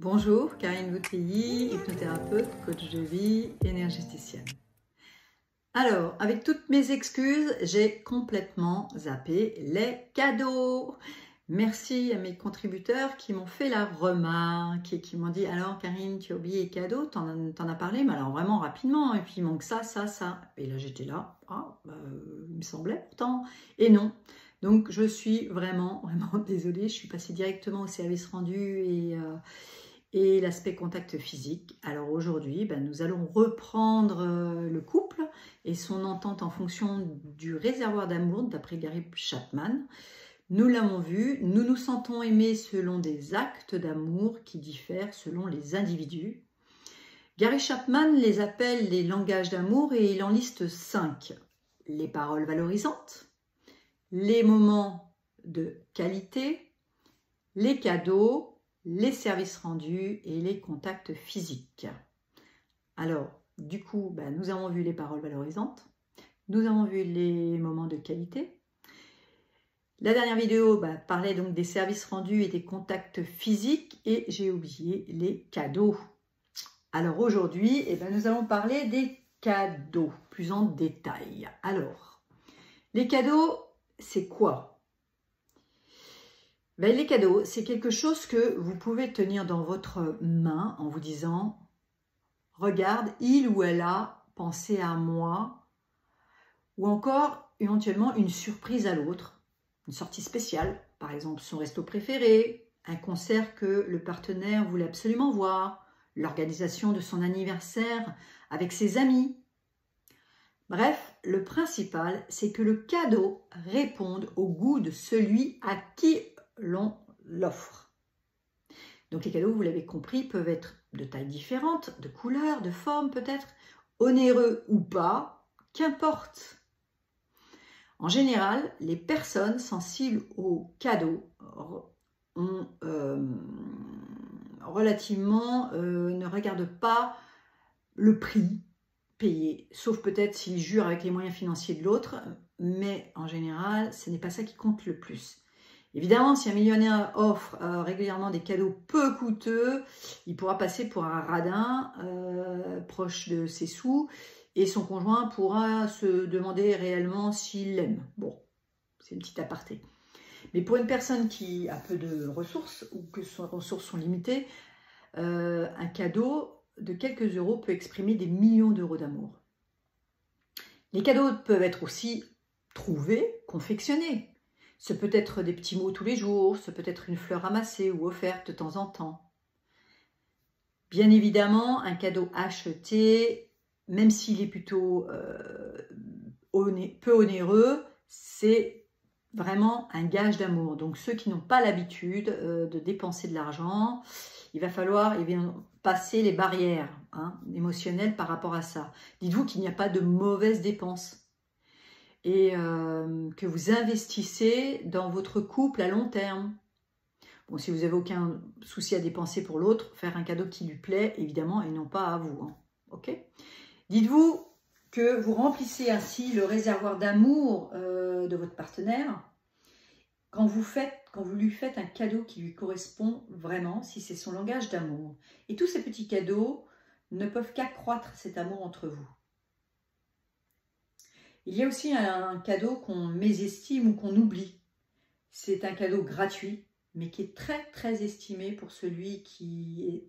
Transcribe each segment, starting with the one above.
Bonjour, Karine Boutilly, hypnothérapeute, coach de vie, énergéticienne. Alors, avec toutes mes excuses, j'ai complètement zappé les cadeaux. Merci à mes contributeurs qui m'ont fait la remarque et qui m'ont dit « Alors Karine, tu as oublié les cadeaux, t'en as parlé, mais alors vraiment rapidement, et puis il manque ça, ça, ça. » Et là j'étais là, il me semblait pourtant, et non. Donc je suis vraiment désolée, je suis passée directement au service rendu et l'aspect contact physique. Alors aujourd'hui, nous allons reprendre le couple et son entente en fonction du réservoir d'amour d'après Gary Chapman. Nous l'avons vu, nous nous sentons aimés selon des actes d'amour qui diffèrent selon les individus. Gary Chapman les appelle les langages d'amour et il en liste 5. Les paroles valorisantes, les moments de qualité, les cadeaux, les services rendus et les contacts physiques. Alors, du coup, nous avons vu les paroles valorisantes, nous avons vu les moments de qualité. La dernière vidéo parlait donc des services rendus et des contacts physiques et j'ai oublié les cadeaux. Alors aujourd'hui, nous allons parler des cadeaux plus en détail. Alors, les cadeaux, c'est quoi ? Les cadeaux, c'est quelque chose que vous pouvez tenir dans votre main en vous disant « Regarde, il ou elle a pensé à moi » ou encore éventuellement une surprise à l'autre, une sortie spéciale, par exemple son resto préféré, un concert que le partenaire voulait absolument voir, l'organisation de son anniversaire avec ses amis. Bref, le principal, c'est que le cadeau réponde au goût de celui à qui l'on l'offre. Donc les cadeaux, vous l'avez compris, peuvent être de tailles différentes, de couleurs, de formes peut-être, onéreux ou pas, qu'importe. En général, les personnes sensibles aux cadeaux ne regardent pas le prix payé, sauf peut-être s'ils jurent avec les moyens financiers de l'autre, mais en général, ce n'est pas ça qui compte le plus. Évidemment, si un millionnaire offre régulièrement des cadeaux peu coûteux, il pourra passer pour un radin proche de ses sous et son conjoint pourra se demander réellement s'il l'aime. Bon, c'est une petite aparté. Mais pour une personne qui a peu de ressources ou que ses ressources sont limitées, un cadeau de quelques euros peut exprimer des millions d'euros d'amour. Les cadeaux peuvent être aussi trouvés, confectionnés. Ce peut être des petits mots tous les jours, ce peut être une fleur ramassée ou offerte de temps en temps. Bien évidemment, un cadeau acheté, même s'il est plutôt peu onéreux, c'est vraiment un gage d'amour. Donc ceux qui n'ont pas l'habitude de dépenser de l'argent, il va falloir passer les barrières émotionnelles par rapport à ça. Dites-vous qu'il n'y a pas de mauvaise dépense et que vous investissez dans votre couple à long terme. Bon, si vous n'avez aucun souci à dépenser pour l'autre, faire un cadeau qui lui plaît, évidemment, et non pas à vous. Ok ? Dites-vous que vous remplissez ainsi le réservoir d'amour de votre partenaire quand vous lui faites un cadeau qui lui correspond vraiment, si c'est son langage d'amour. Et tous ces petits cadeaux ne peuvent qu'accroître cet amour entre vous. Il y a aussi un cadeau qu'on mésestime ou qu'on oublie. C'est un cadeau gratuit, mais qui est très très estimé pour celui qui est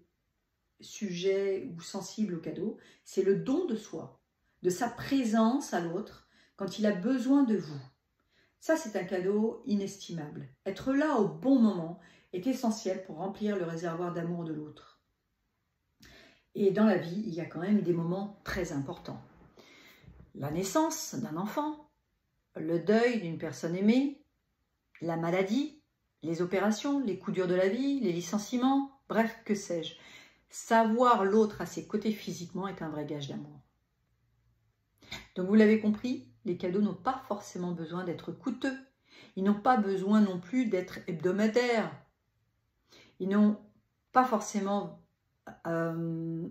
sujet ou sensible au cadeau. C'est le don de soi, de sa présence à l'autre quand il a besoin de vous. Ça, c'est un cadeau inestimable. Être là au bon moment est essentiel pour remplir le réservoir d'amour de l'autre. Et dans la vie, il y a quand même des moments très importants. La naissance d'un enfant, le deuil d'une personne aimée, la maladie, les opérations, les coups durs de la vie, les licenciements, bref, que sais-je. Savoir l'autre à ses côtés physiquement est un vrai gage d'amour. Donc vous l'avez compris, les cadeaux n'ont pas forcément besoin d'être coûteux. Ils n'ont pas besoin non plus d'être hebdomadaires. Ils n'ont pas forcément ils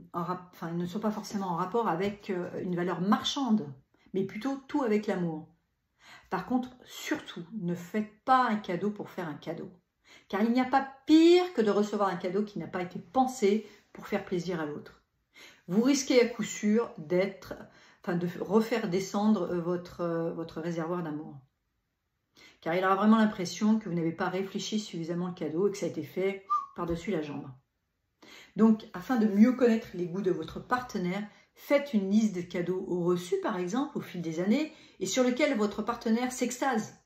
ne sont pas forcément en rapport avec une valeur marchande, mais plutôt tout avec l'amour. Par contre, surtout, ne faites pas un cadeau pour faire un cadeau. Car il n'y a pas pire que de recevoir un cadeau qui n'a pas été pensé pour faire plaisir à l'autre. Vous risquez à coup sûr de refaire descendre votre réservoir d'amour. Car il aura vraiment l'impression que vous n'avez pas réfléchi suffisamment le cadeau et que ça a été fait par-dessus la jambe. Donc, afin de mieux connaître les goûts de votre partenaire, faites une liste de cadeaux reçus, par exemple, au fil des années et sur lesquels votre partenaire s'extase.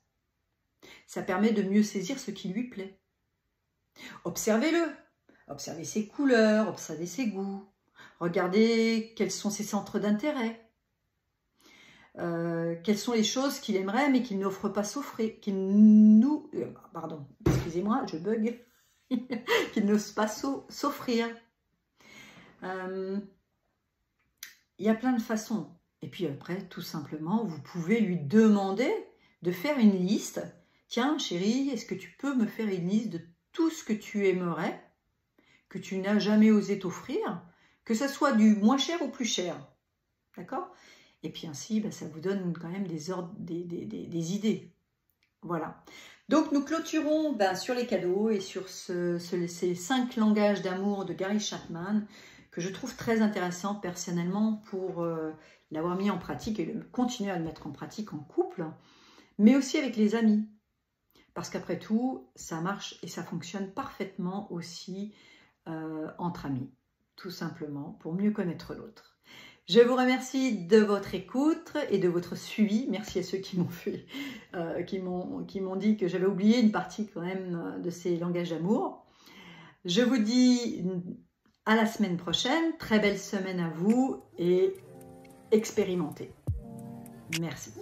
Ça permet de mieux saisir ce qui lui plaît. Observez-le. Observez ses couleurs, observez ses goûts. Regardez quels sont ses centres d'intérêt. Quelles sont les choses qu'il aimerait mais qu'il n'offre pas s'offrir, excusez-moi, je bug, qu'il n'ose pas s'offrir. Il y a plein de façons. Et puis après, tout simplement, vous pouvez lui demander de faire une liste. Tiens, chérie, est-ce que tu peux me faire une liste de tout ce que tu aimerais, que tu n'as jamais osé t'offrir, que ce soit du moins cher au plus cher. D'accord? Et puis ainsi, ça vous donne quand même des idées. Voilà. Donc nous clôturons sur les cadeaux et sur ces 5 langages d'amour de Gary Chapman, que je trouve très intéressant personnellement pour l'avoir mis en pratique et continuer à le mettre en pratique en couple, mais aussi avec les amis. Parce qu'après tout, ça marche et ça fonctionne parfaitement aussi entre amis, tout simplement, pour mieux connaître l'autre. Je vous remercie de votre écoute et de votre suivi. Merci à ceux qui m'ont dit que j'avais oublié une partie quand même de ces langages d'amour. Je vous dis à la semaine prochaine. Très belle semaine à vous et expérimentez. Merci.